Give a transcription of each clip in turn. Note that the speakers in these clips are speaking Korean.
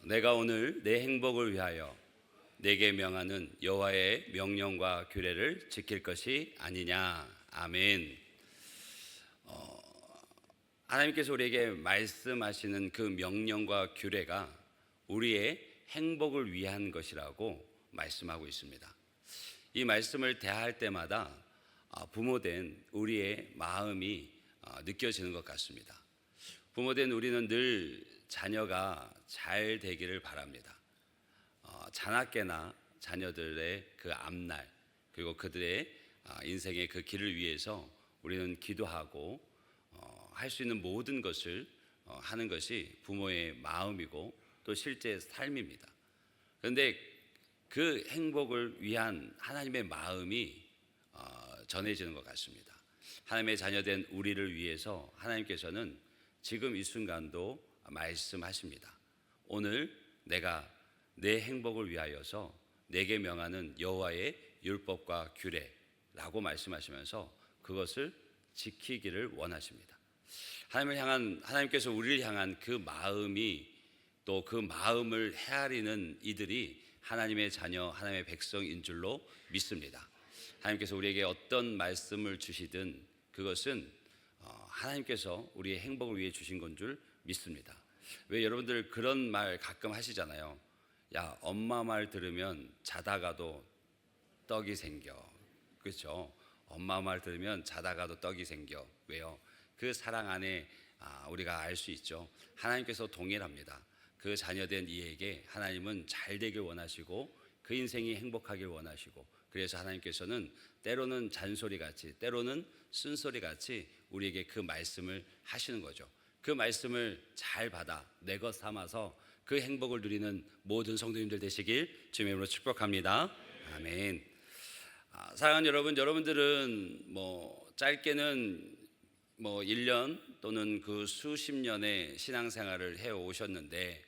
내가 오늘 내 행복을 위하여 내게 명하는 여호와의 명령과 규례를 지킬 것이 아니냐. 아멘. 하나님께서 우리에게 말씀하시는 그 명령과 규례가 우리의 행복을 위한 것이라고 말씀하고 있습니다. 이 말씀을 대할 때마다 부모된 우리의 마음이 느껴지는 것 같습니다. 부모된 우리는 늘 자녀가 잘 되기를 바랍니다. 자나깨나 자녀들의 그 앞날, 그리고 그들의 인생의 그 길을 위해서 우리는 기도하고 할 수 있는 모든 것을 하는 것이 부모의 마음이고 또 실제 삶입니다. 그런데 그 행복을 위한 하나님의 마음이 전해지는 것 같습니다. 하나님의 자녀된 우리를 위해서 하나님께서는 지금 이 순간도 말씀하십니다. 오늘 내가 내 행복을 위하여서 내게 명하는 여호와의 율법과 규례라고 말씀하시면서 그것을 지키기를 원하십니다. 하나님께서 우리를 향한 그 마음이, 또 그 마음을 헤아리는 이들이 하나님의 자녀, 하나님의 백성인 줄로 믿습니다. 하나님께서 우리에게 어떤 말씀을 주시든 그것은 하나님께서 우리의 행복을 위해 주신 건 줄 믿습니다. 왜 여러분들 그런 말 가끔 하시잖아요. 야, 엄마 말 들으면 자다가도 떡이 생겨. 그렇죠? 엄마 말 들으면 자다가도 떡이 생겨. 왜요? 그 사랑 안에 우리가 알 수 있죠. 하나님께서 동일합니다. 그 자녀된 이에게 하나님은 잘 되길 원하시고 그 인생이 행복하길 원하시고, 그래서 하나님께서는 때로는 잔소리같이, 때로는 쓴소리같이 우리에게 그 말씀을 하시는 거죠. 그 말씀을 잘 받아 내 것 삼아서 그 행복을 누리는 모든 성도님들 되시길 주님의 이름으로 축복합니다. 아멘. 사랑하는 여러분, 여러분들은 짧게는 1년 또는 그 수십 년의 신앙생활을 해오셨는데,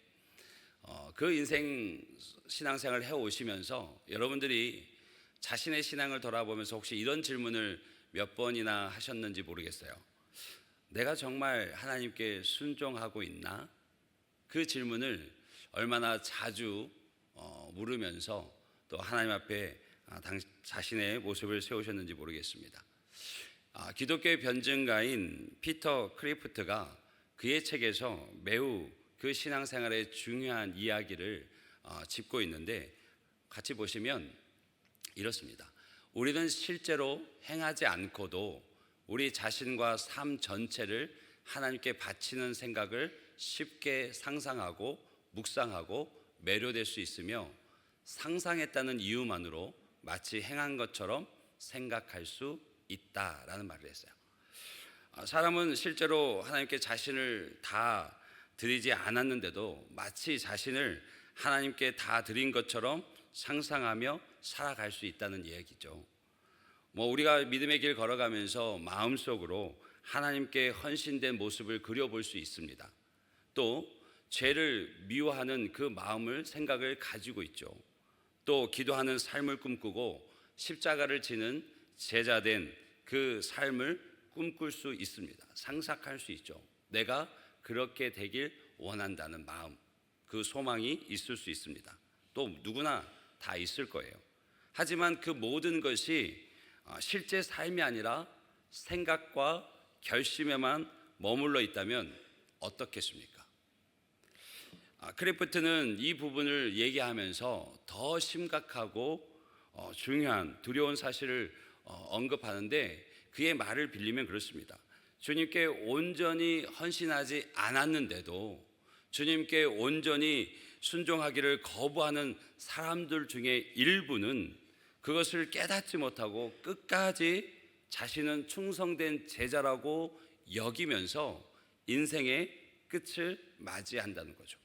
그 인생 신앙생활을 해오시면서 여러분들이 자신의 신앙을 돌아보면서 혹시 이런 질문을 몇 번이나 하셨는지 모르겠어요. 내가 정말 하나님께 순종하고 있나? 그 질문을 얼마나 자주 물으면서 또 하나님 앞에 자신의 모습을 세우셨는지 모르겠습니다. 기독교의 변증가인 피터 크리프트가 그의 책에서 매우 그 신앙생활의 중요한 이야기를 짚고 있는데, 같이 보시면 이렇습니다. 우리는 실제로 행하지 않고도 우리 자신과 삶 전체를 하나님께 바치는 생각을 쉽게 상상하고 묵상하고 매료될 수 있으며, 상상했다는 이유만으로 마치 행한 것처럼 생각할 수 있다라는 말을 했어요. 사람은 실제로 하나님께 자신을 다 드리지 않았는데도 마치 자신을 하나님께 다 드린 것처럼 상상하며 살아갈 수 있다는 얘기죠. 우리가 믿음의 길 걸어가면서 마음속으로 하나님께 헌신된 모습을 그려볼 수 있습니다. 또 죄를 미워하는 그 마음을, 생각을 가지고 있죠. 또 기도하는 삶을 꿈꾸고 십자가를 지는 제자된 그 삶을 꿈꿀 수 있습니다. 상상할 수 있죠. 내가 그렇게 되길 원한다는 마음, 그 소망이 있을 수 있습니다. 또 누구나 다 있을 거예요. 하지만 그 모든 것이 실제 삶이 아니라 생각과 결심에만 머물러 있다면 어떻겠습니까? 크리프트는 이 부분을 얘기하면서 더 심각하고 중요한 두려운 사실을 언급하는데, 그의 말을 빌리면 그렇습니다. 주님께 온전히 헌신하지 않았는데도 주님께 온전히 순종하기를 거부하는 사람들 중에 일부는 그것을 깨닫지 못하고 끝까지 자신은 충성된 제자라고 여기면서 인생의 끝을 맞이한다는 거죠.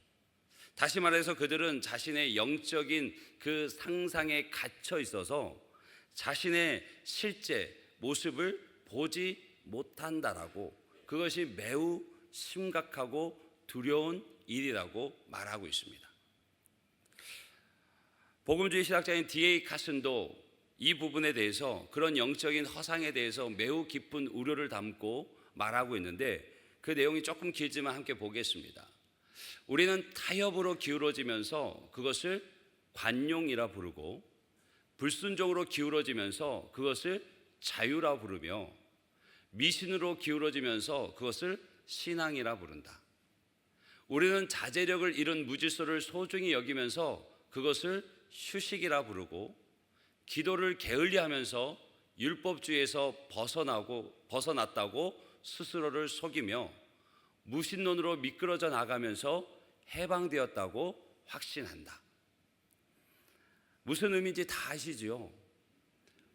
다시 말해서 그들은 자신의 영적인 그 상상에 갇혀 있어서 자신의 실제 모습을 보지 못한다라고, 그것이 매우 심각하고 두려운 일이라고 말하고 있습니다. 복음주의 신학자인 D.A. 카슨도 이 부분에 대해서, 그런 영적인 허상에 대해서 매우 깊은 우려를 담고 말하고 있는데, 그 내용이 조금 길지만 함께 보겠습니다. 우리는 타협으로 기울어지면서 그것을 관용이라 부르고, 불순종으로 기울어지면서 그것을 자유라 부르며, 미신으로 기울어지면서 그것을 신앙이라 부른다. 우리는 자제력을 잃은 무질서를 소중히 여기면서 그것을 휴식이라 부르고, 기도를 게을리하면서 율법주의에서 벗어났다고 스스로를 속이며, 무신론으로 미끄러져 나가면서 해방되었다고 확신한다. 무슨 의미인지 다 아시지요?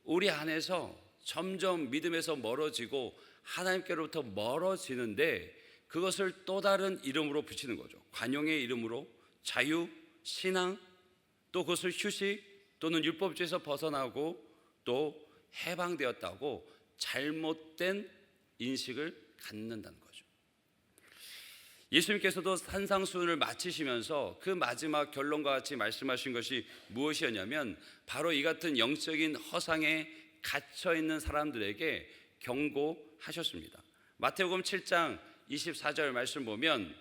우리 안에서 점점 믿음에서 멀어지고 하나님께로부터 멀어지는데, 그것을 또 다른 이름으로 붙이는 거죠. 관용의 이름으로 자유, 신앙, 또 그것을 휴식 또는 율법주의에서 벗어나고 또 해방되었다고 잘못된 인식을 갖는다는 거죠. 예수님께서도 산상수훈을 마치시면서 그 마지막 결론과 같이 말씀하신 것이 무엇이었냐면, 바로 이 같은 영적인 허상에 갇혀 있는 사람들에게 경고하셨습니다. 마태복음 7장 24절 말씀 보면,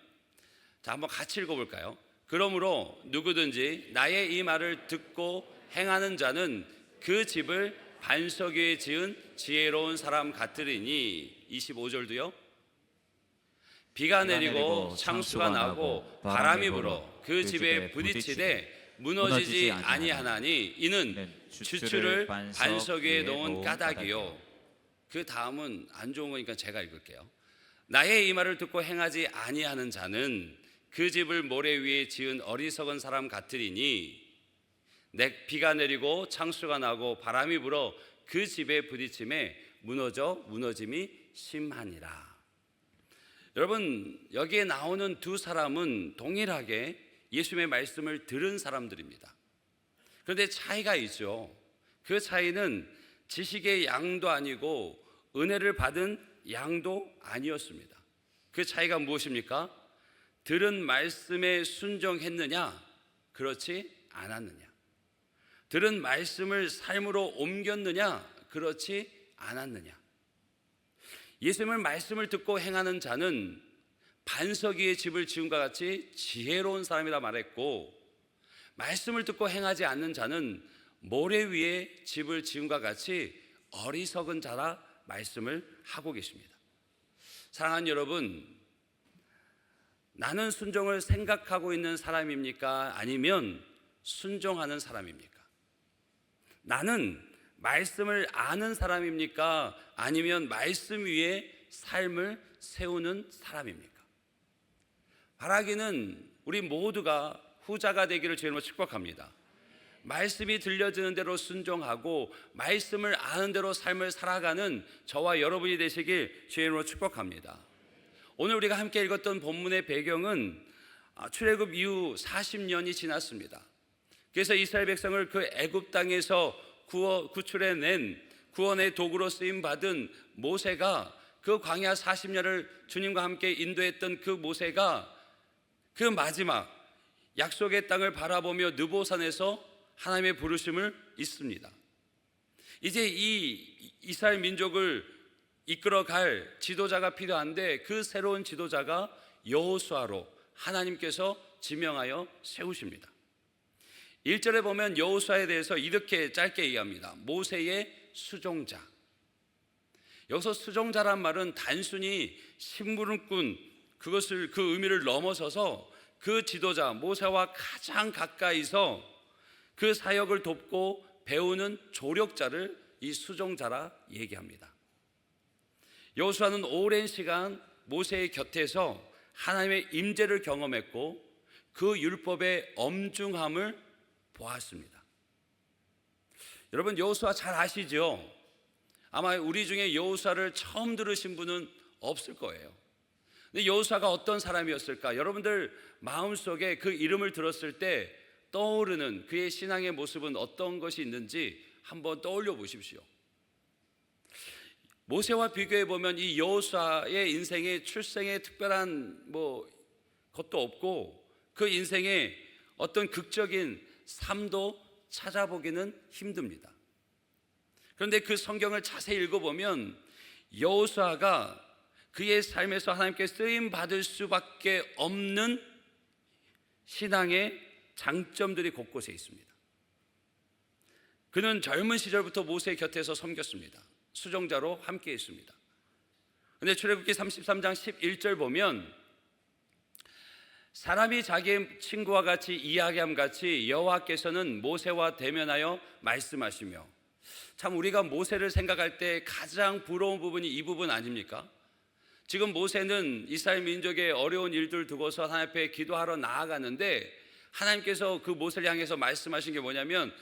자, 한번 같이 읽어볼까요? 그러므로 누구든지 나의 이 말을 듣고 행하는 자는 그 집을 반석 위에 지은 지혜로운 사람 같으리니. 25절도요. 비가 내리고 창수가 나고 바람이 불어 그 집에 부딪히되 무너지지 아니하나니 이는 주추를 반석 위에 놓은 까닭이요. 그 다음은 안 좋은 거니까 제가 읽을게요. 나의 이 말을 듣고 행하지 아니하는 자는 그 집을 모래 위에 지은 어리석은 사람 같으리니, 비가 내리고 창수가 나고 바람이 불어 그 집에 부딪힘에 무너짐이 심하니라. 여러분, 여기에 나오는 두 사람은 동일하게 예수님의 말씀을 들은 사람들입니다. 그런데 차이가 있죠. 그 차이는 지식의 양도 아니고 은혜를 받은 양도 아니었습니다. 그 차이가 무엇입니까? 들은 말씀에 순종했느냐, 그렇지 않았느냐. 들은 말씀을 삶으로 옮겼느냐, 그렇지 않았느냐. 예수님의 말씀을 듣고 행하는 자는 반석 위에 집을 지은과 같이 지혜로운 사람이라 말했고, 말씀을 듣고 행하지 않는 자는 모래 위에 집을 지은과 같이 어리석은 자라 말씀을 하고 계십니다. 사랑하는 여러분, 나는 순종을 생각하고 있는 사람입니까? 아니면 순종하는 사람입니까? 나는 말씀을 아는 사람입니까? 아니면 말씀 위에 삶을 세우는 사람입니까? 바라기는 우리 모두가 후자가 되기를 주님으로 축복합니다. 말씀이 들려지는 대로 순종하고 말씀을 아는 대로 삶을 살아가는 저와 여러분이 되시길 주님으로 축복합니다. 오늘 우리가 함께 읽었던 본문의 배경은 출애굽 이후 40년이 지났습니다. 그래서 이스라엘 백성을 그 애굽 땅에서 구출해낸 구원의 도구로 쓰임 받은 모세가, 그 광야 40년을 주님과 함께 인도했던 그 모세가 그 마지막 약속의 땅을 바라보며 느보산에서 하나님의 부르심을 잊습니다. 이제 이 이스라엘 민족을 이끌어갈 지도자가 필요한데, 그 새로운 지도자가 여호수아로 하나님께서 지명하여 세우십니다. 1절에 보면 여호수아에 대해서 이렇게 짧게 얘기합니다. 모세의 수종자. 여기서 수종자란 말은 단순히 심부름꾼, 그 의미를 넘어서서 그 지도자 모세와 가장 가까이서 그 사역을 돕고 배우는 조력자를 이 수종자라 얘기합니다. 여호수아는 오랜 시간 모세의 곁에서 하나님의 임재를 경험했고 그 율법의 엄중함을 보았습니다. 여러분, 여호수아 잘 아시죠? 아마 우리 중에 여호수아를 처음 들으신 분은 없을 거예요. 근데 여호수아가 어떤 사람이었을까? 여러분들 마음속에 그 이름을 들었을 때 떠오르는 그의 신앙의 모습은 어떤 것이 있는지 한번 떠올려 보십시오. 모세와 비교해 보면 이 여호수아의 인생에 출생에 특별한 것도 없고, 그 인생에 어떤 극적인 삶도 찾아보기는 힘듭니다. 그런데 그 성경을 자세히 읽어보면 여호수아가 그의 삶에서 하나님께 쓰임 받을 수밖에 없는 신앙의 장점들이 곳곳에 있습니다. 그는 젊은 시절부터 모세 곁에서 섬겼습니다. 수종자로 함께 있습니다. 그런데 출애굽기 33장 11절 보면 사람이 자기의 친구와 같이 이야기함 같이 여호와께서는 모세와 대면하여 말씀하시며, 참 우리가 모세를 생각할 때 가장 부러운 부분이 이 부분 아닙니까? 지금 모세는 이스라엘 민족의 어려운 일들 두고서 하나님 앞에 기도하러 나아가는데 하나님께서 그 모세를 향해서 말씀하신 게 뭐냐면,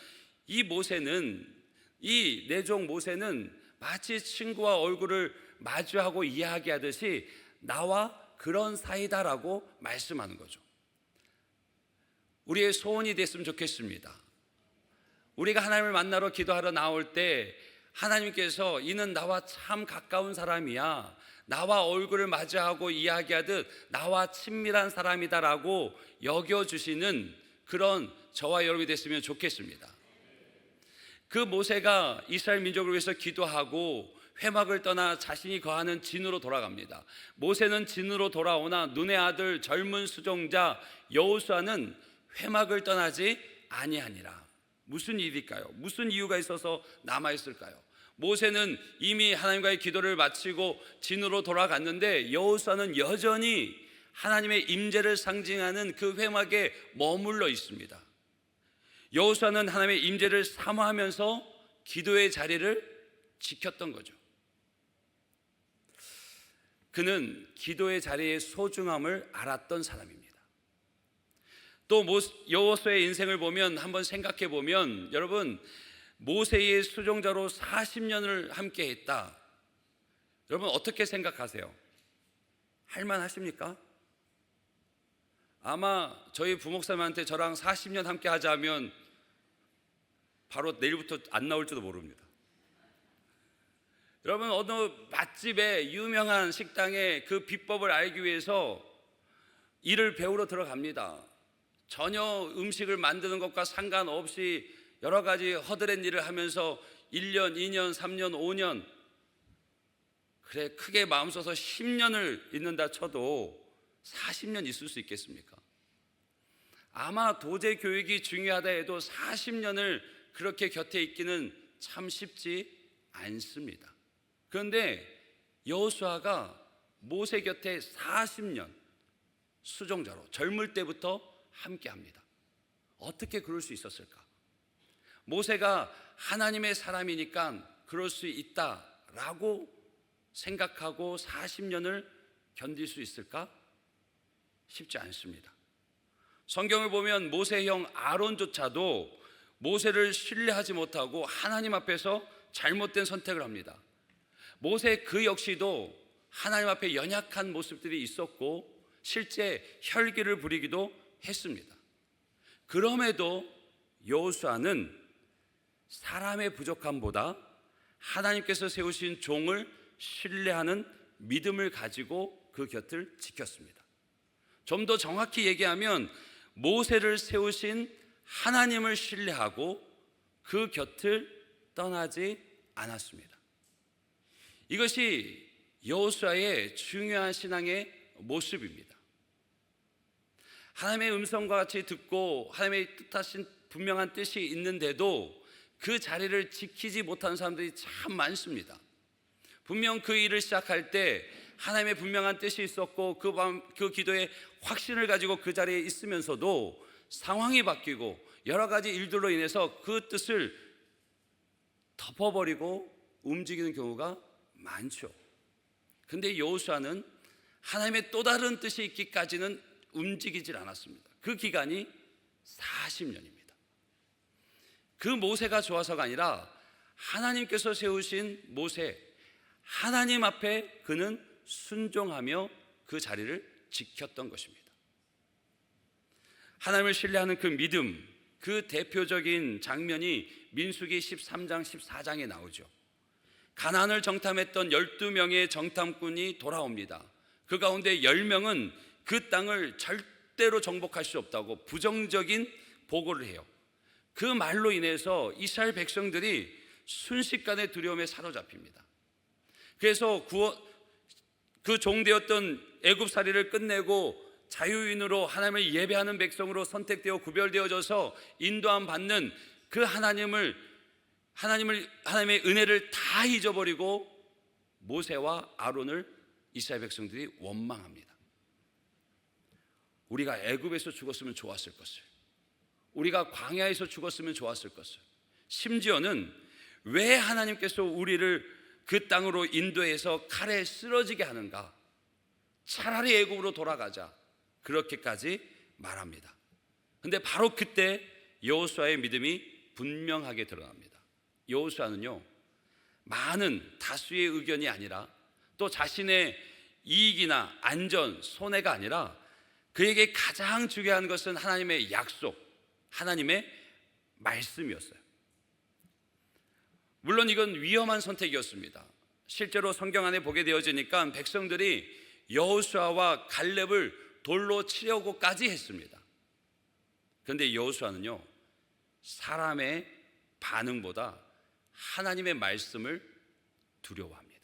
이 모세는, 이 내종 모세는 마치 친구와 얼굴을 마주하고 이야기하듯이 나와 그런 사이다라고 말씀하는 거죠. 우리의 소원이 됐으면 좋겠습니다. 우리가 하나님을 만나러 기도하러 나올 때 하나님께서 이는 나와 참 가까운 사람이야, 나와 얼굴을 마주하고 이야기하듯 나와 친밀한 사람이다라고 여겨주시는 그런 저와 여러분이 됐으면 좋겠습니다. 그 모세가 이스라엘 민족을 위해서 기도하고 회막을 떠나 자신이 거하는 진으로 돌아갑니다. 모세는 진으로 돌아오나 눈의 아들 젊은 수종자 여호수아는 회막을 떠나지 아니하니라. 무슨 일일까요? 무슨 이유가 있어서 남아있을까요? 모세는 이미 하나님과의 기도를 마치고 진으로 돌아갔는데 여호수아는 여전히 하나님의 임재를 상징하는 그 회막에 머물러 있습니다. 여호수아는 하나님의 임재를 사모하면서 기도의 자리를 지켰던 거죠. 그는 기도의 자리의 소중함을 알았던 사람입니다. 또 여호수아의 인생을 보면, 한번 생각해 보면, 여러분 모세의 수종자로 40년을 함께 했다. 여러분 어떻게 생각하세요? 할만하십니까? 아마 저희 부목사님한테 저랑 40년 함께 하자면 바로 내일부터 안 나올지도 모릅니다. 여러분 어느 맛집에 유명한 식당의 그 비법을 알기 위해서 일을 배우러 들어갑니다. 전혀 음식을 만드는 것과 상관없이 여러 가지 허드렛 일을 하면서 1년, 2년, 3년, 5년, 그래 크게 마음 써서 10년을 있는다 쳐도 40년 있을 수 있겠습니까? 아마 도제 교육이 중요하다 해도 40년을 그렇게 곁에 있기는 참 쉽지 않습니다. 그런데 여호수아가 모세 곁에 40년 수종자로 젊을 때부터 함께합니다. 어떻게 그럴 수 있었을까? 모세가 하나님의 사람이니까 그럴 수 있다라고 생각하고 40년을 견딜 수 있을까? 쉽지 않습니다. 성경을 보면 모세의 형 아론조차도 모세를 신뢰하지 못하고 하나님 앞에서 잘못된 선택을 합니다. 모세 그 역시도 하나님 앞에 연약한 모습들이 있었고 실제 혈기를 부리기도 했습니다. 그럼에도 여호수아는 사람의 부족함보다 하나님께서 세우신 종을 신뢰하는 믿음을 가지고 그 곁을 지켰습니다. 좀 더 정확히 얘기하면 모세를 세우신 하나님을 신뢰하고 그 곁을 떠나지 않았습니다. 이것이 여호수아의 중요한 신앙의 모습입니다. 하나님의 음성과 같이 듣고 하나님의 뜻하신 분명한 뜻이 있는데도 그 자리를 지키지 못하는 사람들이 참 많습니다. 분명 그 일을 시작할 때 하나님의 분명한 뜻이 있었고 그 기도에 확신을 가지고 그 자리에 있으면서도 상황이 바뀌고 여러 가지 일들로 인해서 그 뜻을 덮어버리고 움직이는 경우가 많죠. 근데 여호수아는 하나님의 또 다른 뜻이 있기까지는 움직이질 않았습니다. 그 기간이 40년입니다. 그 모세가 좋아서가 아니라 하나님께서 세우신 모세, 하나님 앞에 그는 순종하며 그 자리를 지켰던 것입니다. 하나님을 신뢰하는 그 믿음, 그 대표적인 장면이 민수기 13장 14장에 나오죠. 가나안을 정탐했던 12명의 정탐꾼이 돌아옵니다. 그 가운데 10명은 그 땅을 절대로 정복할 수 없다고 부정적인 보고를 해요. 그 말로 인해서 이스라엘 백성들이 순식간에 두려움에 사로잡힙니다. 그래서 그 종되었던 애굽살이를 끝내고 자유인으로 하나님을 예배하는 백성으로 선택되어 구별되어져서 인도함 받는 그 하나님의 은혜를 다 잊어버리고 모세와 아론을 이스라엘 백성들이 원망합니다. 우리가 애굽에서 죽었으면 좋았을 것을, 우리가 광야에서 죽었으면 좋았을 것을, 심지어는 왜 하나님께서 우리를 그 땅으로 인도해서 칼에 쓰러지게 하는가, 차라리 애굽으로 돌아가자, 그렇게까지 말합니다. 근데 바로 그때 여호수아의 믿음이 분명하게 드러납니다. 여호수아는요, 많은 다수의 의견이 아니라 또 자신의 이익이나 안전, 손해가 아니라 그에게 가장 중요한 것은 하나님의 약속, 하나님의 말씀이었어요. 물론 이건 위험한 선택이었습니다. 실제로 성경 안에 보게 되어지니까 백성들이 여호수아와 갈렙을 돌로 치려고까지 했습니다. 그런데 여호수아는요, 사람의 반응보다 하나님의 말씀을 두려워합니다.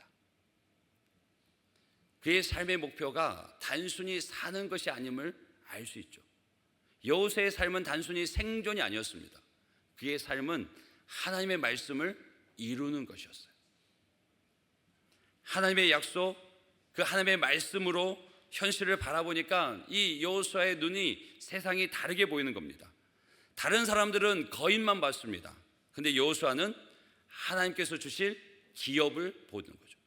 그의 삶의 목표가 단순히 사는 것이 아님을 알 수 있죠. 여호수아의 삶은 단순히 생존이 아니었습니다. 그의 삶은 하나님의 말씀을 이루는 것이었어요. 하나님의 약속, 그 하나님의 말씀으로 현실을 바라보니까 이 여호수아의 눈이 세상이 다르게 보이는 겁니다. 다른 사람들은 거인만 봤습니다. 근데 여호수아는 하나님께서 주실 기업을 보는 거죠.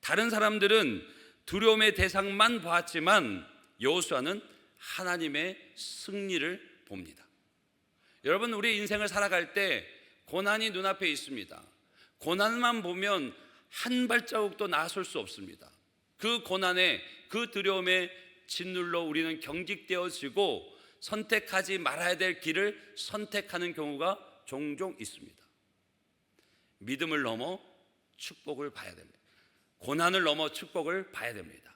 다른 사람들은 두려움의 대상만 보았지만 여호수아는 하나님의 승리를 봅니다. 여러분, 우리 인생을 살아갈 때 고난이 눈앞에 있습니다. 고난만 보면 한 발자국도 나설 수 없습니다. 그 고난에, 그 두려움에 짓눌러 우리는 경직되어지고 선택하지 말아야 될 길을 선택하는 경우가 종종 있습니다. 믿음을 넘어 축복을 봐야 됩니다. 고난을 넘어 축복을 봐야 됩니다.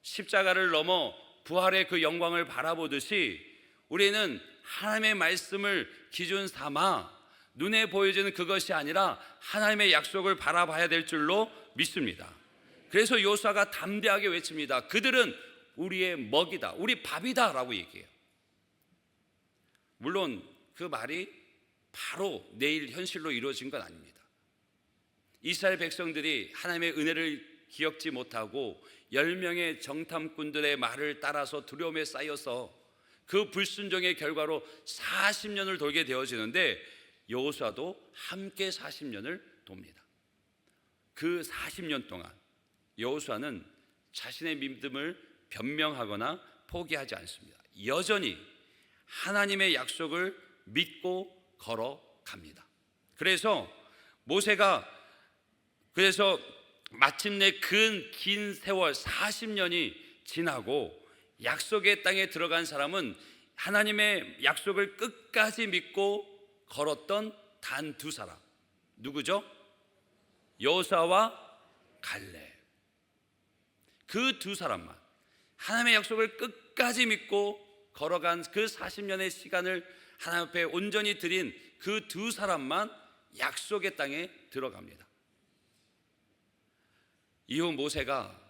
십자가를 넘어 부활의 그 영광을 바라보듯이 우리는 하나님의 말씀을 기준 삼아 눈에 보여지는 그것이 아니라 하나님의 약속을 바라봐야 될 줄로 믿습니다. 그래서 여호수아가 담대하게 외칩니다. 그들은 우리의 먹이다, 우리 밥이다 라고 얘기해요. 물론 그 말이 바로 내일 현실로 이루어진 건 아닙니다. 이스라엘 백성들이 하나님의 은혜를 기억지 못하고 10명의 정탐꾼들의 말을 따라서 두려움에 쌓여서 그 불순종의 결과로 40년을 돌게 되어지는데 여호수아도 함께 40년을 돕니다. 그 40년 동안 여호수아는 자신의 믿음을 변명하거나 포기하지 않습니다. 여전히 하나님의 약속을 믿고 걸어갑니다. 그래서 마침내 긴 세월 40년이 지나고 약속의 땅에 들어간 사람은 하나님의 약속을 끝까지 믿고 걸었던 단 두 사람, 누구죠? 여호수아와 갈렙. 그 두 사람만, 하나님의 약속을 끝까지 믿고 걸어간 그 40년의 시간을 하나님 앞에 온전히 드린 그 두 사람만 약속의 땅에 들어갑니다. 이후 모세가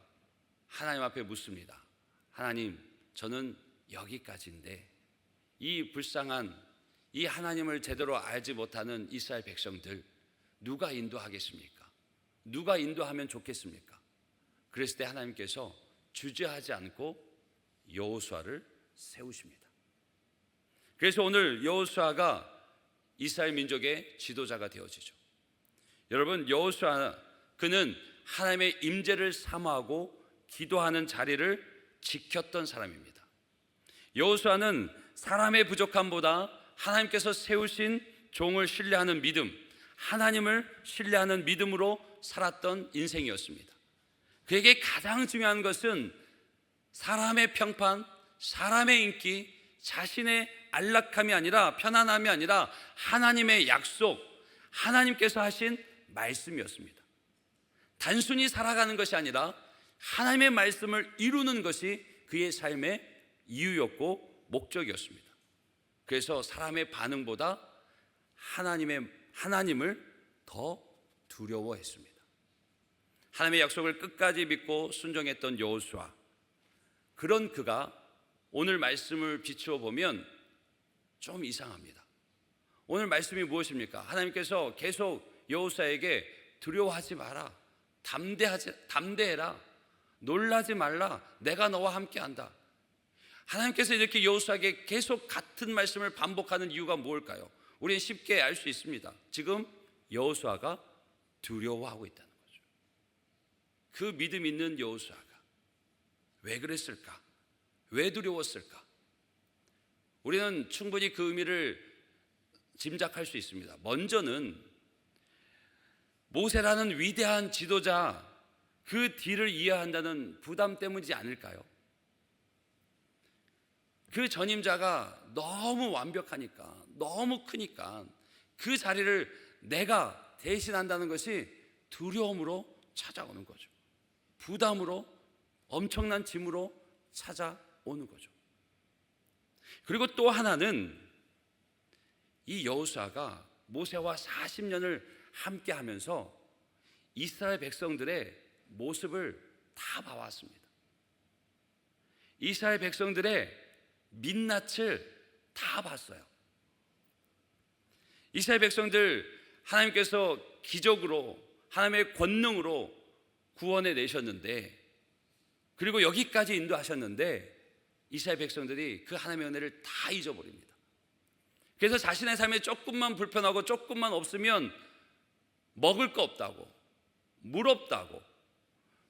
하나님 앞에 묻습니다. 하나님, 저는 여기까지인데 이 불쌍한, 이 하나님을 제대로 알지 못하는 이스라엘 백성들 누가 인도하겠습니까? 누가 인도하면 좋겠습니까? 그랬을 때 하나님께서 주저하지 않고 여호수아를 세우십니다. 그래서 오늘 여호수아가 이스라엘 민족의 지도자가 되어지죠. 여러분, 여호수아, 그는 하나님의 임재를 사모하고 기도하는 자리를 지켰던 사람입니다. 여호수아는 사람의 부족함보다 하나님께서 세우신 종을 신뢰하는 믿음, 하나님을 신뢰하는 믿음으로 살았던 인생이었습니다. 그에게 가장 중요한 것은 사람의 평판, 사람의 인기, 자신의 안락함이 아니라, 편안함이 아니라 하나님의 약속, 하나님께서 하신 말씀이었습니다. 단순히 살아가는 것이 아니라 하나님의 말씀을 이루는 것이 그의 삶의 이유였고 목적이었습니다. 그래서 사람의 반응보다 하나님을 더 두려워했습니다. 하나님의 약속을 끝까지 믿고 순종했던 여호수아, 그런 그가 오늘 말씀을 비추어 보면 좀 이상합니다. 오늘 말씀이 무엇입니까? 하나님께서 계속 여호수아에게 두려워하지 마라, 담대해라, 놀라지 말라, 내가 너와 함께한다. 하나님께서 이렇게 여호수아에게 계속 같은 말씀을 반복하는 이유가 무엇일까요? 우리는 쉽게 알 수 있습니다. 지금 여호수아가 두려워하고 있다는 거죠. 그 믿음 있는 여호수아가 왜 그랬을까? 왜 두려웠을까? 우리는 충분히 그 의미를 짐작할 수 있습니다. 먼저는 모세라는 위대한 지도자, 그 뒤를 이해한다는 부담 때문이지 않을까요? 그 전임자가 너무 완벽하니까, 너무 크니까 그 자리를 내가 대신한다는 것이 두려움으로 찾아오는 거죠. 부담으로, 엄청난 짐으로 찾아오는 거죠. 그리고 또 하나는 이 여호수아가 모세와 40년을 함께 하면서 이스라엘 백성들의 모습을 다 봐왔습니다. 이스라엘 백성들의 민낯을 다 봤어요. 이스라엘 백성들 하나님께서 기적으로, 하나님의 권능으로 구원해 내셨는데, 그리고 여기까지 인도하셨는데 이스라엘 백성들이 그 하나님의 은혜를 다 잊어버립니다. 그래서 자신의 삶에 조금만 불편하고 조금만 없으면 먹을 거 없다고, 물 없다고,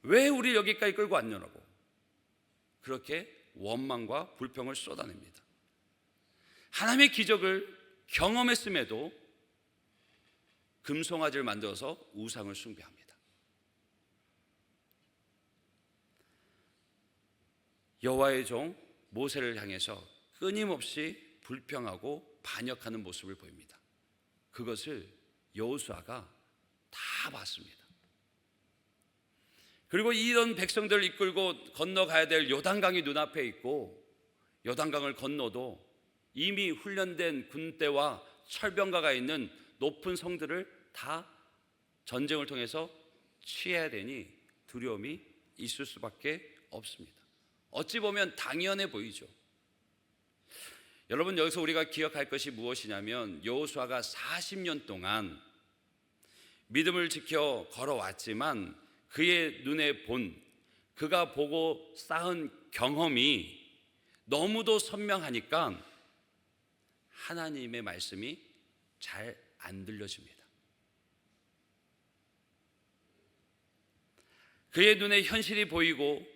왜 우리 여기까지 끌고 왔냐고 그렇게 원망과 불평을 쏟아냅니다. 하나님의 기적을 경험했음에도 금송아지를 만들어서 우상을 숭배합니다. 여호와의 종 모세를 향해서 끊임없이 불평하고 반역하는 모습을 보입니다. 그것을 여호수아가 다 봤습니다. 그리고 이런 백성들을 이끌고 건너가야 될 요단강이 눈앞에 있고, 요단강을 건너도 이미 훈련된 군대와 철병가가 있는 높은 성들을 다 전쟁을 통해서 취해야 되니 두려움이 있을 수밖에 없습니다. 어찌 보면 당연해 보이죠. 여러분, 여기서 우리가 기억할 것이 무엇이냐면 여호수아가 40년 동안 믿음을 지켜 걸어왔지만 그의 눈에 본, 그가 보고 쌓은 경험이 너무도 선명하니까 하나님의 말씀이 잘 안 들려집니다. 그의 눈에 현실이 보이고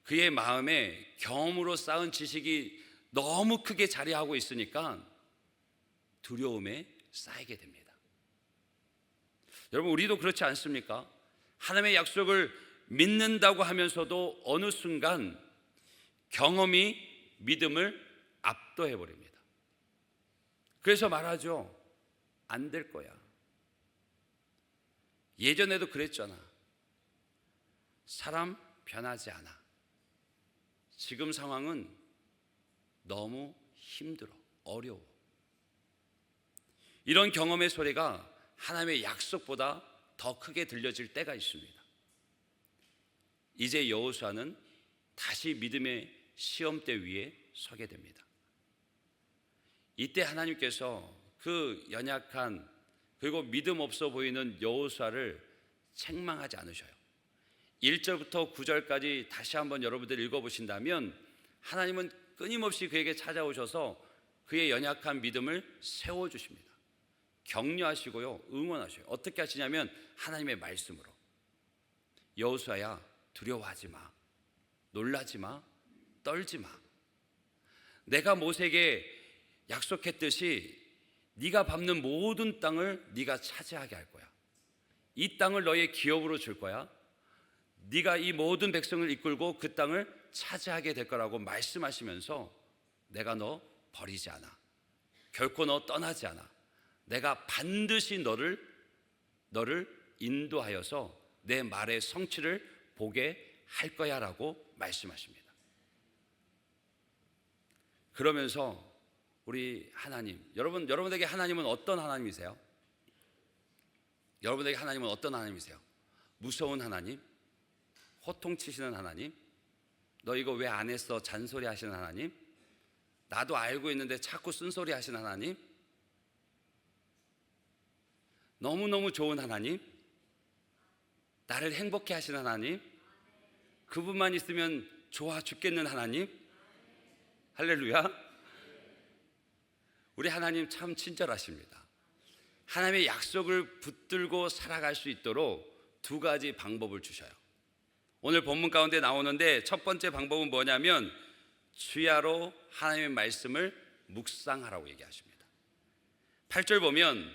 그의 마음에 경험으로 쌓은 지식이 너무 크게 자리하고 있으니까 두려움에 쌓이게 됩니다. 여러분, 우리도 그렇지 않습니까? 하나님의 약속을 믿는다고 하면서도 어느 순간 경험이 믿음을 압도해버립니다. 그래서 말하죠. 안 될 거야. 예전에도 그랬잖아. 사람 변하지 않아. 지금 상황은 너무 힘들어, 어려워. 이런 경험의 소리가 하나님의 약속보다 더 크게 들려질 때가 있습니다. 이제 여호수아는 다시 믿음의 시험대 위에 서게 됩니다. 이때 하나님께서 그 연약한, 그리고 믿음 없어 보이는 여호수아를 책망하지 않으셔요. 1절부터 9절까지 다시 한번 여러분들 읽어보신다면 하나님은 끊임없이 그에게 찾아오셔서 그의 연약한 믿음을 세워주십니다. 격려하시고요, 응원하셔요. 어떻게 하시냐면 하나님의 말씀으로. 여호수아야, 두려워하지 마, 놀라지 마, 떨지 마. 내가 모세에게 약속했듯이 네가 밟는 모든 땅을 네가 차지하게 할 거야. 이 땅을 너의 기업으로 줄 거야. 네가 이 모든 백성을 이끌고 그 땅을 차지하게 될 거라고 말씀하시면서 내가 너 버리지 않아. 결코 너 떠나지 않아. 내가 반드시 너를 인도하여서 내 말의 성취를 보게 할 거야 라고 말씀하십니다. 그러면서 우리 하나님, 여러분에게 하나님은 어떤 하나님이세요? 여러분에게 하나님은 어떤 하나님이세요? 무서운 하나님? 호통치시는 하나님? 너 이거 왜 안 했어? 잔소리 하시는 하나님? 나도 알고 있는데 자꾸 쓴소리 하시는 하나님? 너무너무 좋은 하나님? 나를 행복해 하시는 하나님? 그분만 있으면 좋아 죽겠는 하나님? 할렐루야. 우리 하나님 참 친절하십니다. 하나님의 약속을 붙들고 살아갈 수 있도록 두 가지 방법을 주셔요. 오늘 본문 가운데 나오는데 첫 번째 방법은 뭐냐면 주야로 하나님의 말씀을 묵상하라고 얘기하십니다. 8절 보면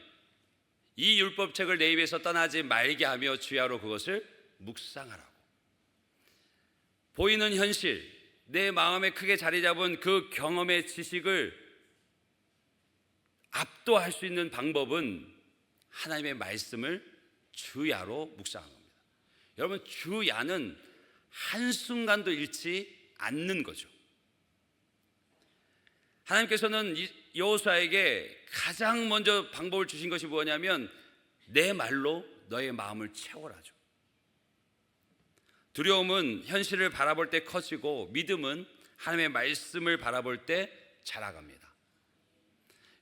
이 율법책을 내 입에서 떠나지 말게 하며 주야로 그것을 묵상하라고. 보이는 현실, 내 마음에 크게 자리 잡은 그 경험의 지식을 압도할 수 있는 방법은 하나님의 말씀을 주야로 묵상하는 겁니다. 여러분, 주야는 한순간도 잃지 않는 거죠. 하나님께서는 여호수아에게 가장 먼저 방법을 주신 것이 뭐냐면 내 말로 너의 마음을 채워라죠. 두려움은 현실을 바라볼 때 커지고 믿음은 하나님의 말씀을 바라볼 때 자라갑니다.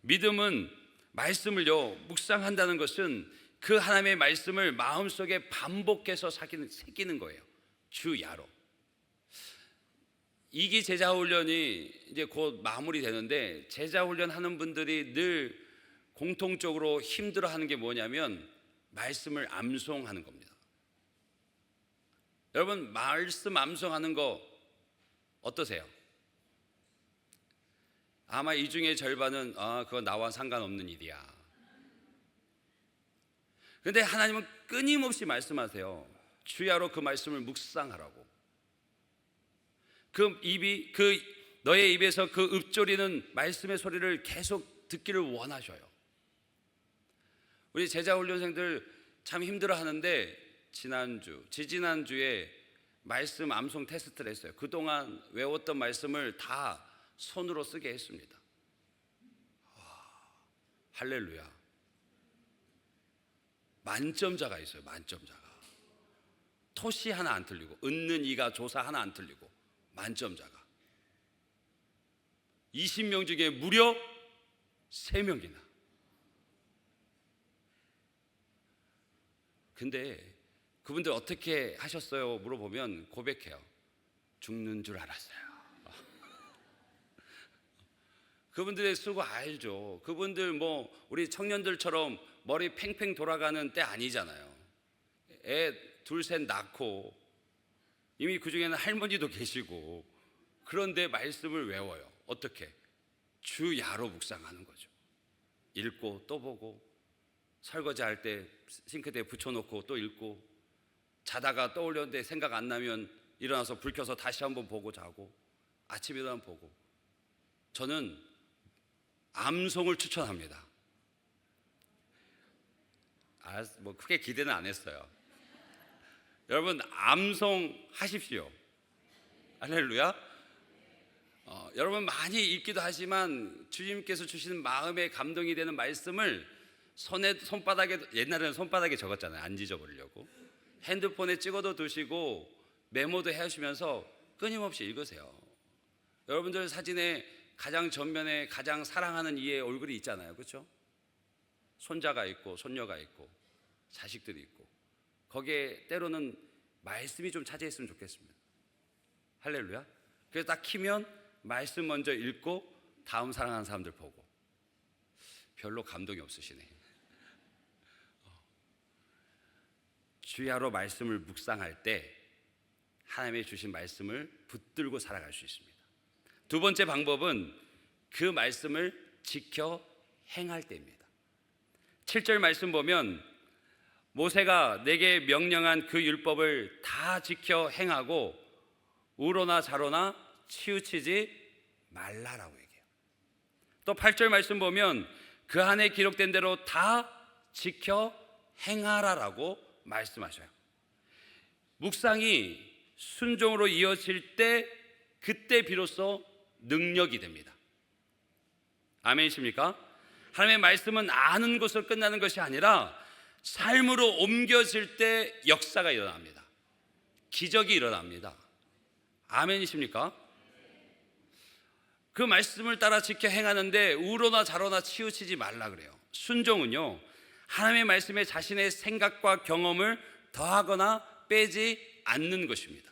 믿음은 말씀을요 묵상한다는 것은 그 하나님의 말씀을 마음속에 반복해서 새기는 거예요. 주야로. 2기 제자훈련이 이제 곧 마무리되는데 제자훈련 하는 분들이 늘 공통적으로 힘들어하는 게 뭐냐면 말씀을 암송하는 겁니다. 여러분, 말씀 암송하는 거 어떠세요? 아마 이 중에 절반은 그거 나와 상관없는 일이야. 그런데 하나님은 끊임없이 말씀하세요. 주야로 그 말씀을 묵상하라고. 너의 입에서 그 읊조리는 말씀의 소리를 계속 듣기를 원하셔요. 우리 제자훈련생들 참 힘들어하는데 지지난주에 말씀 암송 테스트를 했어요. 그동안 외웠던 말씀을 다 손으로 쓰게 했습니다. 할렐루야. 만점자가 있어요. 만점자가. 토시 하나 안 틀리고 은는 이가 조사 하나 안 틀리고 만점자가 20명 중에 무려 3명이나. 근데 그분들 어떻게 하셨어요? 물어보면 고백해요. 죽는 줄 알았어요. 그분들의 수고 알죠. 그분들 우리 청년들처럼 머리 팽팽 돌아가는 때 아니잖아요. 애 둘 셋 낳고 이미 그 중에는 할머니도 계시고 그런데 말씀을 외워요. 어떻게? 주야로 묵상하는 거죠. 읽고 또 보고 설거지할 때 싱크대에 붙여놓고 또 읽고 자다가 떠올렸는데 생각 안 나면 일어나서 불 켜서 다시 한번 보고 자고 아침에 일어나면 보고. 저는 암송을 추천합니다. 크게 기대는 안 했어요. 여러분, 암송 하십시오. 할렐루야. 여러분 많이 읽기도 하지만 주님께서 주시는 마음에 감동이 되는 말씀을 옛날에는 손바닥에 적었잖아요. 안 잊어버리려고. 핸드폰에 찍어도 두시고 메모도 해하시면서 끊임없이 읽으세요. 여러분들 사진에 가장 전면에 가장 사랑하는 이의 얼굴이 있잖아요. 그렇죠? 손자가 있고 손녀가 있고 자식들이 있고 거기에 때로는 말씀이 좀 차지했으면 좋겠습니다. 할렐루야. 그래서 딱 키면 말씀 먼저 읽고 다음 사랑하는 사람들 보고. 별로 감동이 없으시네. 주야로 말씀을 묵상할 때 하나님의 주신 말씀을 붙들고 살아갈 수 있습니다. 두 번째 방법은 그 말씀을 지켜 행할 때입니다. 7절 말씀 보면 모세가 내게 명령한 그 율법을 다 지켜 행하고 우로나 좌로나 치우치지 말라라고 얘기해요. 또 8절 말씀 보면 그 안에 기록된 대로 다 지켜 행하라라고 말씀하셔요. 묵상이 순종으로 이어질 때 그때 비로소 능력이 됩니다. 아멘이십니까? 하나님의 말씀은 아는 것으로 끝나는 것이 아니라 삶으로 옮겨질 때 역사가 일어납니다. 기적이 일어납니다. 아멘이십니까? 그 말씀을 따라 지켜 행하는데 우로나 좌로나 치우치지 말라 그래요. 순종은요, 하나님의 말씀에 자신의 생각과 경험을 더하거나 빼지 않는 것입니다.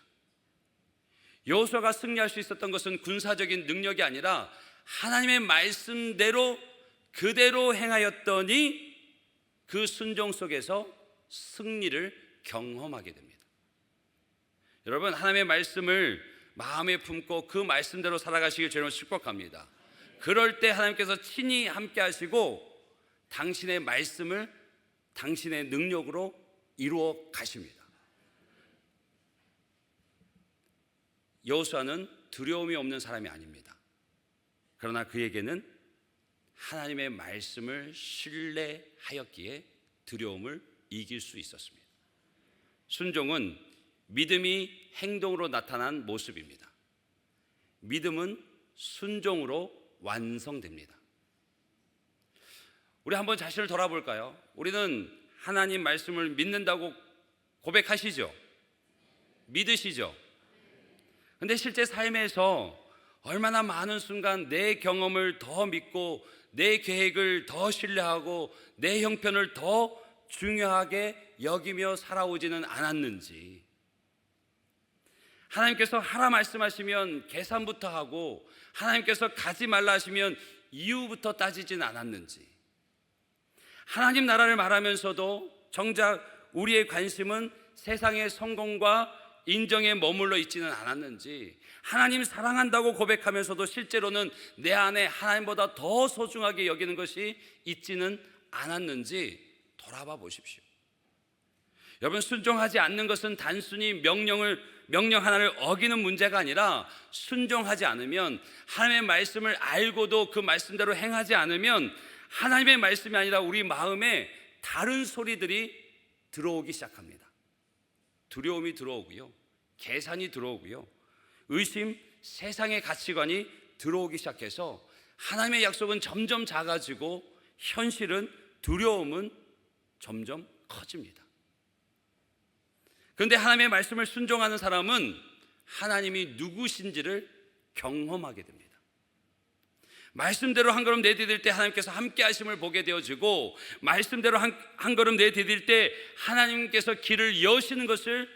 여호수아가 승리할 수 있었던 것은 군사적인 능력이 아니라 하나님의 말씀대로 그대로 행하였더니 그 순종 속에서 승리를 경험하게 됩니다. 여러분, 하나님의 말씀을 마음에 품고 그 말씀대로 살아가시길 주님으로 축복합니다. 그럴 때 하나님께서 친히 함께 하시고 당신의 말씀을 당신의 능력으로 이루어 가십니다. 여호수아는 두려움이 없는 사람이 아닙니다. 그러나 그에게는 하나님의 말씀을 신뢰하였기에 두려움을 이길 수 있었습니다. 순종은 믿음이 행동으로 나타난 모습입니다. 믿음은 순종으로 완성됩니다. 우리 한번 자신을 돌아볼까요? 우리는 하나님 말씀을 믿는다고 고백하시죠? 믿으시죠? 근데 실제 삶에서 얼마나 많은 순간 내 경험을 더 믿고 내 계획을 더 신뢰하고 내 형편을 더 중요하게 여기며 살아오지는 않았는지, 하나님께서 하라 말씀하시면 계산부터 하고 하나님께서 가지 말라 하시면 이유부터 따지진 않았는지, 하나님 나라를 말하면서도 정작 우리의 관심은 세상의 성공과 인정에 머물러 있지는 않았는지, 하나님 사랑한다고 고백하면서도 실제로는 내 안에 하나님보다 더 소중하게 여기는 것이 있지는 않았는지 돌아봐 보십시오. 여러분, 순종하지 않는 것은 단순히 명령 하나를 어기는 문제가 아니라, 순종하지 않으면, 하나님의 말씀을 알고도 그 말씀대로 행하지 않으면 하나님의 말씀이 아니라 우리 마음에 다른 소리들이 들어오기 시작합니다. 두려움이 들어오고요, 계산이 들어오고요, 의심, 세상의 가치관이 들어오기 시작해서 하나님의 약속은 점점 작아지고 현실은, 두려움은 점점 커집니다. 그런데 하나님의 말씀을 순종하는 사람은 하나님이 누구신지를 경험하게 됩니다. 말씀대로 한 걸음 내디딜 때 하나님께서 함께 하심을 보게 되어지고, 말씀대로 한 걸음 내디딜 때 하나님께서 길을 여시는 것을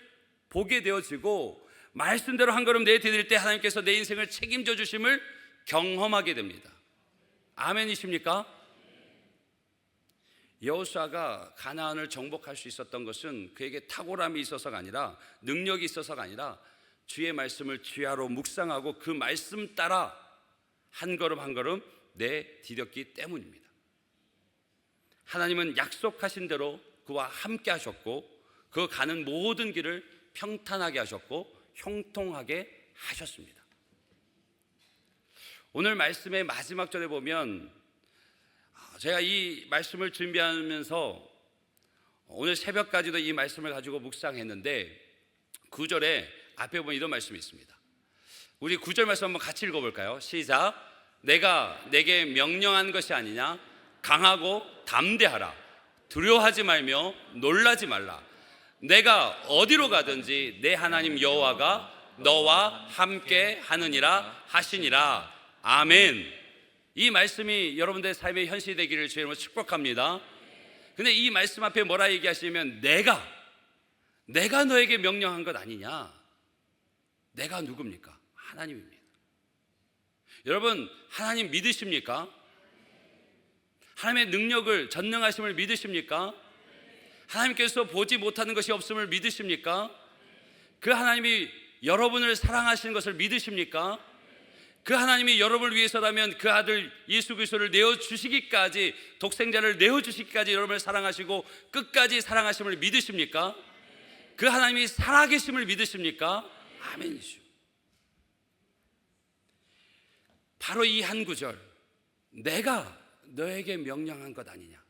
보게 되어지고, 말씀대로 한 걸음 내디딜 때 하나님께서 내 인생을 책임져 주심을 경험하게 됩니다. 아멘이십니까? 여호수아가 가나안을 정복할 수 있었던 것은 그에게 탁월함이 있어서가 아니라, 능력이 있어서가 아니라, 주의 말씀을 주야로 묵상하고 그 말씀 따라 한 걸음 한 걸음 내디뎠기 때문입니다. 하나님은 약속하신 대로 그와 함께 하셨고, 그 가는 모든 길을 평탄하게 하셨고 형통하게 하셨습니다. 오늘 말씀의 마지막 절에 보면, 제가 이 말씀을 준비하면서 오늘 새벽까지도 이 말씀을 가지고 묵상했는데, 9절에 앞에 보면 이런 말씀이 있습니다. 우리 9절 말씀 한번 같이 읽어볼까요? 시작. 내가 내게 명령한 것이 아니냐? 강하고 담대하라. 두려워하지 말며 놀라지 말라. 내가 어디로 가든지 내 하나님 여호와가 너와 함께 하느니라 하시니라. 아멘. 이 말씀이 여러분들의 삶의 현실이 되기를 주님으로 축복합니다. 근데 이 말씀 앞에 뭐라 얘기하시면, 내가 너에게 명령한 것 아니냐? 내가 누굽니까? 하나님입니다. 여러분, 하나님 믿으십니까? 하나님의 능력을, 전능하심을 믿으십니까? 하나님께서 보지 못하는 것이 없음을 믿으십니까? 그 하나님이 여러분을 사랑하시는 것을 믿으십니까? 그 하나님이 여러분을 위해서라면 그 아들 예수 그리스도를 내어주시기까지, 독생자를 내어주시기까지 여러분을 사랑하시고 끝까지 사랑하심을 믿으십니까? 그 하나님이 살아계심을 믿으십니까? 아멘이죠. 바로 이 한 구절, 내가 너에게 명령한 것 아니냐,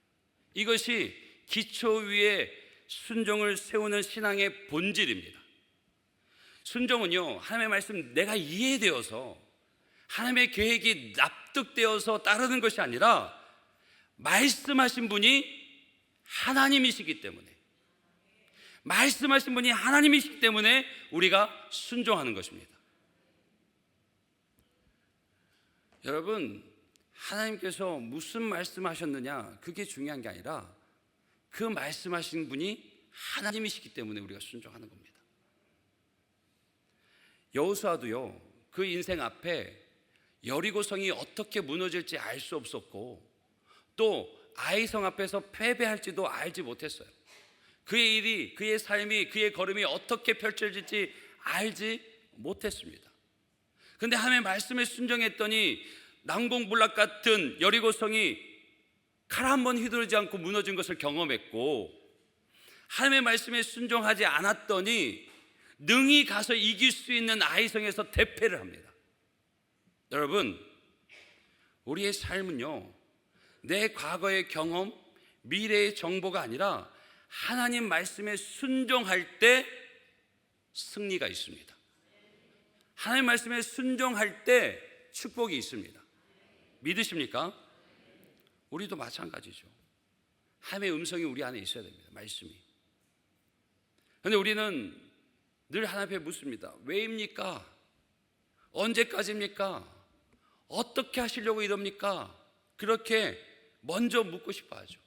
이것이 기초 위에 순종을 세우는 신앙의 본질입니다. 순종은요, 하나님의 말씀 내가 이해되어서, 하나님의 계획이 납득되어서 따르는 것이 아니라, 말씀하신 분이 하나님이시기 때문에, 말씀하신 분이 하나님이시기 때문에 우리가 순종하는 것입니다. 여러분, 하나님께서 무슨 말씀하셨느냐 그게 중요한 게 아니라 그 말씀하신 분이 하나님이시기 때문에 우리가 순종하는 겁니다. 여호수아도요, 그 인생 앞에 여리고성이 어떻게 무너질지 알 수 없었고 또 아이성 앞에서 패배할지도 알지 못했어요. 그의 일이, 그의 삶이, 그의 걸음이 어떻게 펼쳐질지 알지 못했습니다. 그런데 하나님의 말씀에 순종했더니 난공불락 같은 여리고성이 칼 한 번 휘두르지 않고 무너진 것을 경험했고, 하나님의 말씀에 순종하지 않았더니 능히 가서 이길 수 있는 아이성에서 대패를 합니다. 여러분, 우리의 삶은요, 내 과거의 경험, 미래의 정보가 아니라 하나님 말씀에 순종할 때 승리가 있습니다. 하나님 말씀에 순종할 때 축복이 있습니다. 믿으십니까? 우리도 마찬가지죠. 하나님의 음성이 우리 안에 있어야 됩니다. 말씀이. 그런데 우리는 늘 하나님 앞에 묻습니다. 왜입니까? 언제까지입니까? 어떻게 하시려고 이럽니까? 그렇게 먼저 묻고 싶어 하죠.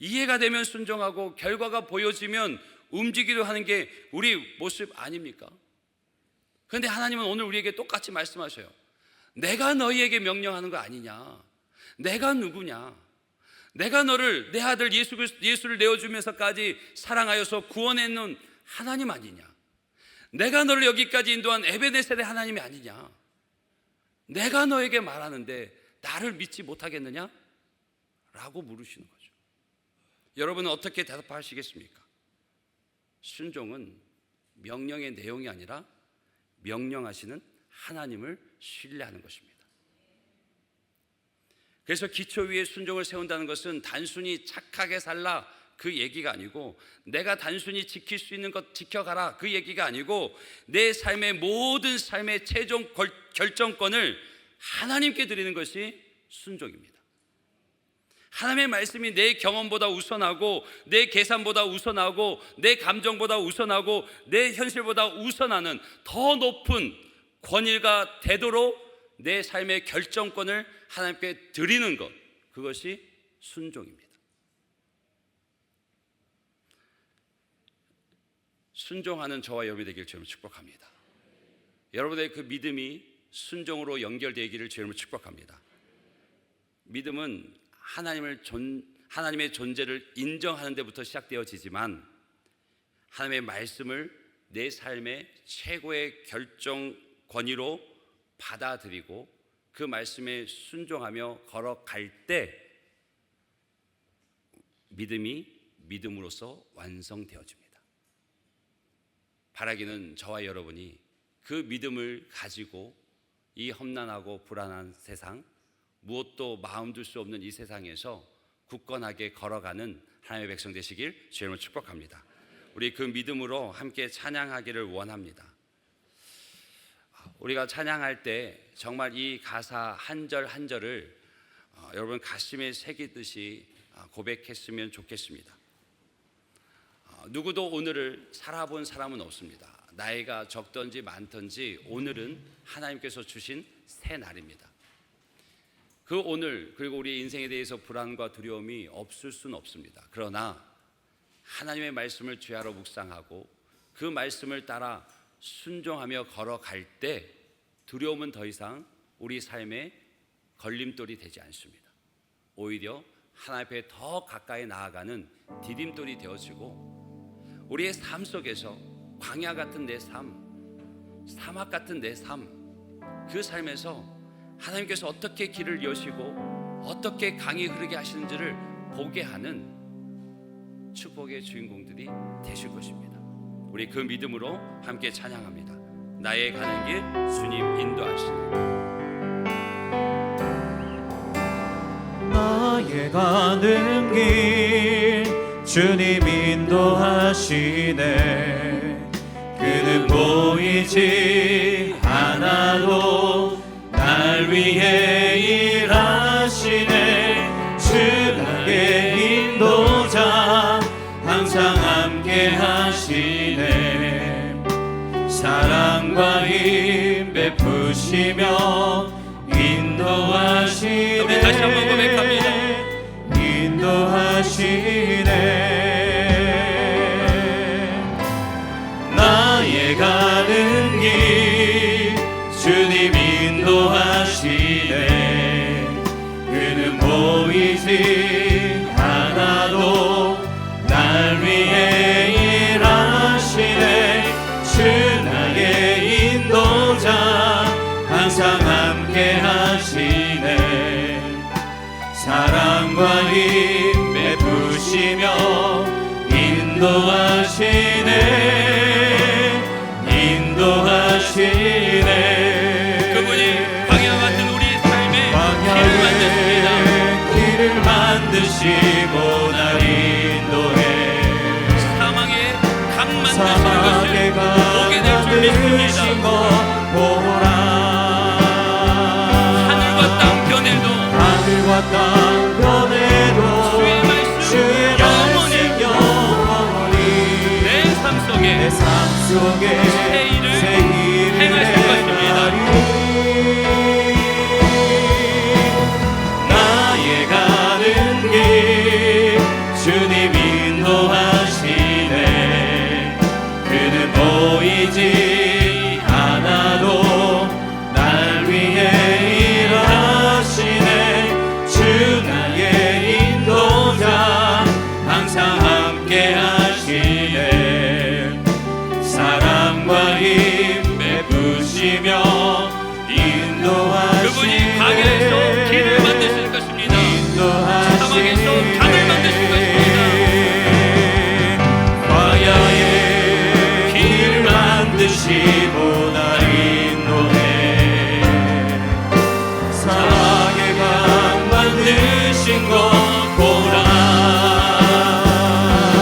이해가 되면 순종하고 결과가 보여지면 움직이려 하는 게 우리 모습 아닙니까? 그런데 하나님은 오늘 우리에게 똑같이 말씀하셔요. 내가 너희에게 명령하는 거 아니냐? 내가 누구냐? 내가 너를 내 아들 예수를 내어주면서까지 사랑하여서 구원해 놓은 하나님 아니냐? 내가 너를 여기까지 인도한 에베네셀의 하나님이 아니냐? 내가 너에게 말하는데 나를 믿지 못하겠느냐? 라고 물으시는 거죠. 여러분은 어떻게 대답하시겠습니까? 순종은 명령의 내용이 아니라 명령하시는 하나님을 신뢰하는 것입니다. 그래서 기초 위에 순종을 세운다는 것은 단순히 착하게 살라 그 얘기가 아니고, 내가 단순히 지킬 수 있는 것 지켜가라 그 얘기가 아니고, 내 삶의 모든 삶의 최종 결정권을 하나님께 드리는 것이 순종입니다. 하나님의 말씀이 내 경험보다 우선하고, 내 계산보다 우선하고, 내 감정보다 우선하고, 내 현실보다 우선하는 더 높은 권위가 되도록 내 삶의 결정권을 하나님께 드리는 것, 그것이 순종입니다. 순종하는 저와 여러분이 되길 주님을 축복합니다. 여러분의 그 믿음이 순종으로 연결되기를 주님을 축복합니다. 믿음은 하나님의 존재를 인정하는 데부터 시작되어지지만, 하나님의 말씀을 내 삶의 최고의 결정 권위로 받아들이고 그 말씀에 순종하며 걸어갈 때 믿음이 믿음으로써 완성되어집니다. 바라기는 저와 여러분이 그 믿음을 가지고 이 험난하고 불안한 세상, 무엇도 마음 둘 수 없는 이 세상에서 굳건하게 걸어가는 하나님의 백성 되시길 주님을 축복합니다. 우리 그 믿음으로 함께 찬양하기를 원합니다. 우리가 찬양할 때 정말 이 가사 한 절 한 절을 여러분 가슴에 새기듯이 고백했으면 좋겠습니다. 누구도 오늘을 살아본 사람은 없습니다. 나이가 적든지 많든지 오늘은 하나님께서 주신 새 날입니다. 그 오늘, 그리고 우리 인생에 대해서 불안과 두려움이 없을 수는 없습니다. 그러나 하나님의 말씀을 주야로 묵상하고 그 말씀을 따라 순종하며 걸어갈 때 두려움은 더 이상 우리 삶의 걸림돌이 되지 않습니다. 오히려 하나님 앞에 더 가까이 나아가는 디딤돌이 되어지고, 우리의 삶 속에서 광야 같은 내 삶, 사막 같은 내 삶, 그 삶에서 하나님께서 어떻게 길을 여시고 어떻게 강이 흐르게 하시는지를 보게 하는 축복의 주인공들이 되실 것입니다. 우리 그 믿음으로 함께 찬양합니다. 나의 가는 길 주님 인도하시네. 나의 가는 길 주님 인도하시네. 그는 보이지 않아도 날 위해 일하시네. 주 나의 인도자 항상 함께 하시네. 사랑과 힘 베푸시며 사랑과 힘 베푸시며 인도하시네 인도하시네. 그분이 광야와 같은 우리 삶의 길을 만드십니다. 길을 만드시고 날 인도해 사망의 강 만드시는 사막의 것을 보게 될 줄 믿습니다. 것 보라. 하늘과 땅 변해도 하늘과 땅 변해도 주의 말씀 영원히 내 삶 속에 내 삶 속에 새 일을 행하실 것입니다. 나의 가는 길 주님 인도하시네. 그는 보이지 않아도 날 위해 일하시네. 주 나의 인도자 항상 함께 하시네. 사랑과 힘 베푸시며 인도하시네. 그분이 광야에서 길을 만드실 것입니다. 사막에서 강을 만드실 것입니다. 광야에 길을 만드시고 날 인도해 사막의 강 만드신 것 보라.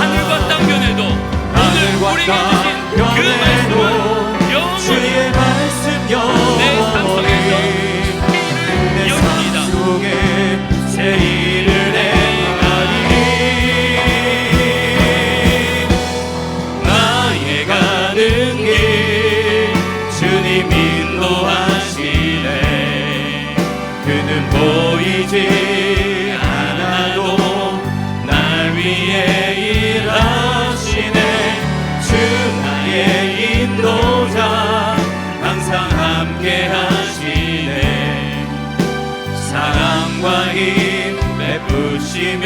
하늘과 땅 변해도 오늘 하늘과 우리에게 땅 주신 그 말씀은 영원히 주의 말씀 내 삶 속에서 내 삶 이어집니다. 속에 새 일을 행하리. 나의 가는 길 주님 인도하시네. 그는 보이지 않아도 날 위해 일하시네. 주 나의 인도자 항상 함께 하시네. 사랑과 힘 베푸시며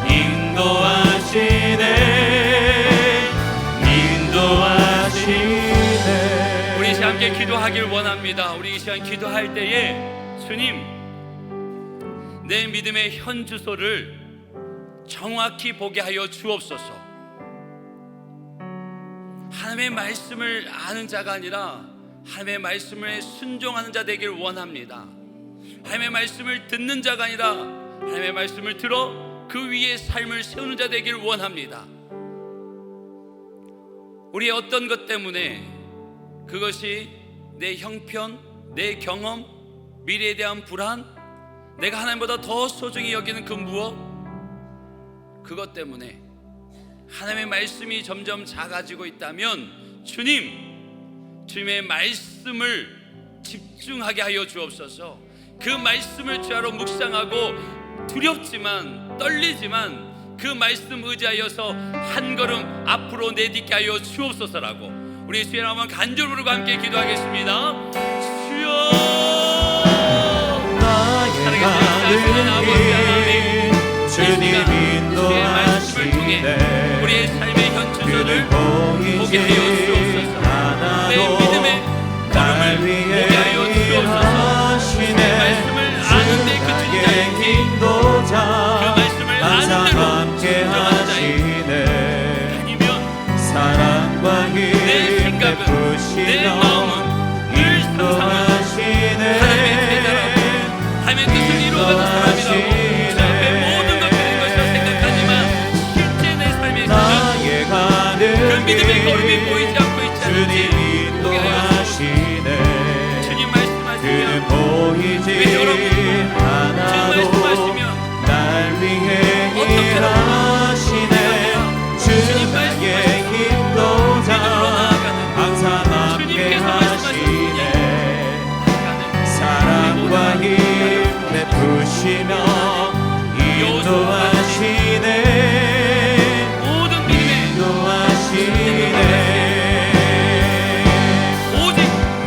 인도하시네 인도하시네. 우리 이 시간 함께 기도하길 원합니다. 우리 이 시간 기도할 때에 주님 내 믿음의 현 주소를 정확히 보게 하여 주옵소서. 하나님의 말씀을 아는 자가 아니라 하나님의 말씀에 순종하는 자 되길 원합니다. 하나님의 말씀을 듣는 자가 아니라 하나님의 말씀을 들어 그 위에 삶을 세우는 자 되길 원합니다. 우리의 어떤 것 때문에 그것이 내 형편, 내 경험, 미래에 대한 불안, 내가 하나님보다 더 소중히 여기는 그 무엇, 그것 때문에 하나님의 말씀이 점점 작아지고 있다면 주님의 말씀을 집중하게 하여 주옵소서. 그 말씀을 주야로 묵상하고 두렵지만 떨리지만 그 말씀 의지하여서 한 걸음 앞으로 내딛게 하여 주옵소서라고 우리 주의 이름으로 간절히 부르고 함께 기도하겠습니다. 주여, 살아계신 아버지 하나님, 주님 주의 말씀을 통해 인도하시네. 우리의 삶의 현 주소를 보이지 보게 하여 주옵소서. 내 않아도 믿음의 날 걸음을 위해 보게 하여 주옵소서. 내 말씀을 아는데 그치지 않기, 인도자 그 말씀을 항상 아는 대로 함께 순종하는 자이기, 하시네. 아니면 사랑과 내 힘 생각은, 내 베푸시며 마음은 늘 상상하는 인도하시네. 하나님의 제자라고, 하나님의 뜻을 이루어가는 사람이라고 저 앞에 모든 것 되는 것이라 생각하지만 실제 내 삶의 나의 삶은 가는 그 믿음의 걸음이 길 보이지 않고 있지 않은지 주님 보게 하여 주옵소서. 인도하시네. 주님 그는 말씀하시면 보이지 왜 여러분 주님 않아도 말씀하시면 날 위해 어떻게 일하시네. 주님 주의 인도자 믿음으로 나아가는 항상 함께 주님께서 하시네. 나아가는 사랑과 힘 베푸시며 인도하시네. 모든 믿음의 인도하시네. 오직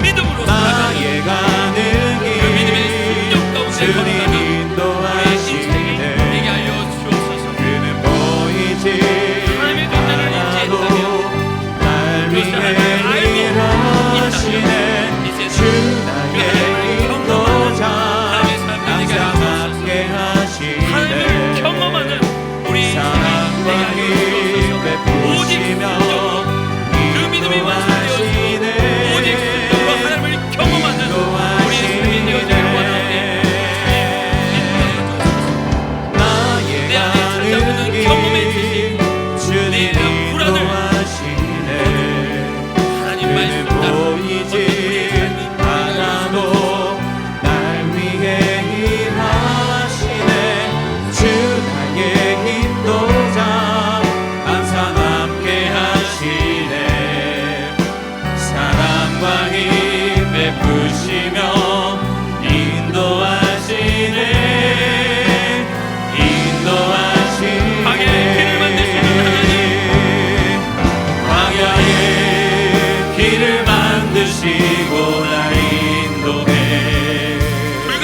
믿음으로 살아가는 나의 가는 그 길 믿음의 순종 가운데 주님 걸어가는 우리의 인생이 되게 인도하시네. 하여 주옵소서. 그는 보이지 하나님의 존재를 인지했다면, 날 그 사람을 알고 위해 일하시네. 있다면, 이제는 주 그 나의 하나님을 인도자 하나님의 삶을 되게 항상 하여 함께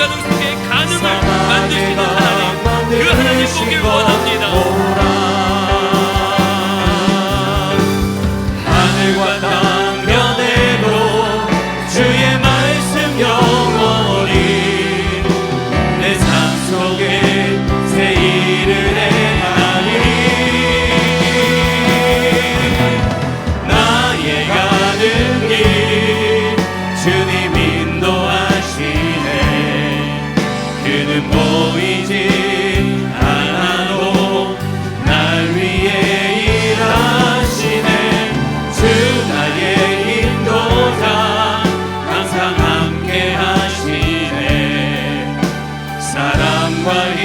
불가능 속에 가능을 만드시는 하나님, 그 하나님 보길 원합니다. 하늘과 땅 변해도 주의 말씀 영원히 내 삶 속에 새 일을 행하리. 나의 가는 길 주님 인도하시네. 그는 보이지 않아도 날 위해 일하시네. 주 나의 인도자 항상 함께 하시네. 사랑과 힘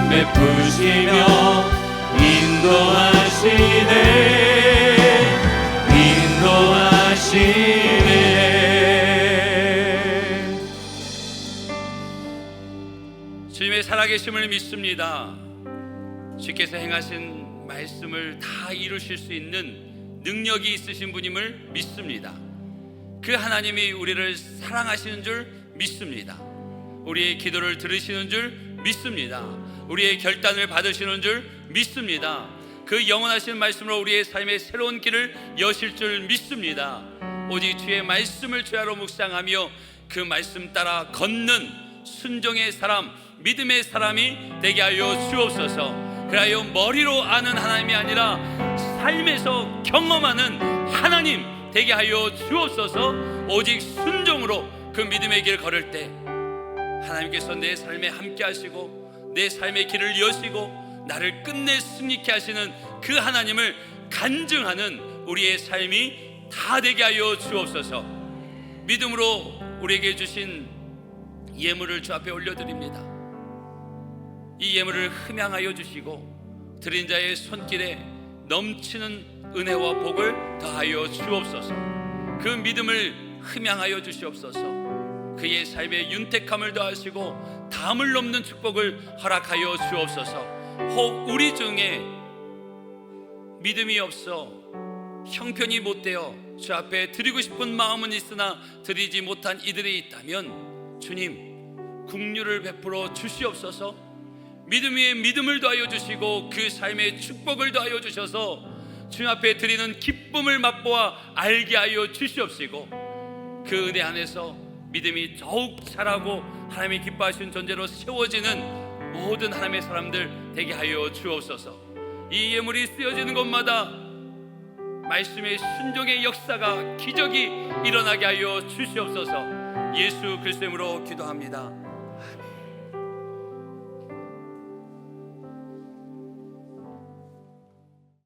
베푸시며 인도하시네. 주님의 살아계심을 믿습니다. 주께서 행하신 말씀을 다 이루실 수 있는 능력이 있으신 분임을 믿습니다. 그 하나님이 우리를 사랑하시는 줄 믿습니다. 우리의 기도를 들으시는 줄 믿습니다. 우리의 결단을 받으시는 줄 믿습니다. 그 영원하신 말씀으로 우리의 삶의 새로운 길을 여실 줄 믿습니다. 오직 주의 말씀을 주야로 묵상하며 그 말씀 따라 걷는 순종의 사람, 믿음의 사람이 되게 하여 주옵소서. 그리하여 머리로 아는 하나님이 아니라 삶에서 경험하는 하나님 되게 하여 주옵소서. 오직 순종으로 그 믿음의 길을 걸을 때 하나님께서 내 삶에 함께 하시고 내 삶의 길을 여시고 나를 끝내 승리케 하시는 그 하나님을 간증하는 우리의 삶이 다 되게 하여 주옵소서. 믿음으로 우리에게 주신 예물을 주 앞에 올려드립니다. 이 예물을 흠양하여 주시고 드린 자의 손길에 넘치는 은혜와 복을 더하여 주옵소서. 그 믿음을 흠양하여 주시옵소서. 그의 삶에 윤택함을 더하시고 담을 넘는 축복을 허락하여 주옵소서. 혹 우리 중에 믿음이 없어 형편이 못되어 주 앞에 드리고 싶은 마음은 있으나 드리지 못한 이들이 있다면 주님 긍휼을 베풀어 주시옵소서. 믿음 위에 믿음을 더하여 주시고 그 삶에 축복을 더하여 주셔서 주 앞에 드리는 기쁨을 맛보아 알게 하여 주시옵시고 그 은혜 안에서 믿음이 더욱 자라고 하나님이 기뻐하시는 존재로 세워지는 모든 하나님의 사람들 되게 하여 주옵소서. 이 예물이 쓰여지는 곳마다 말씀의 순종의 역사가 기적이 일어나게 하여 주시옵소서. 예수 그리스도 이름으로 기도합니다.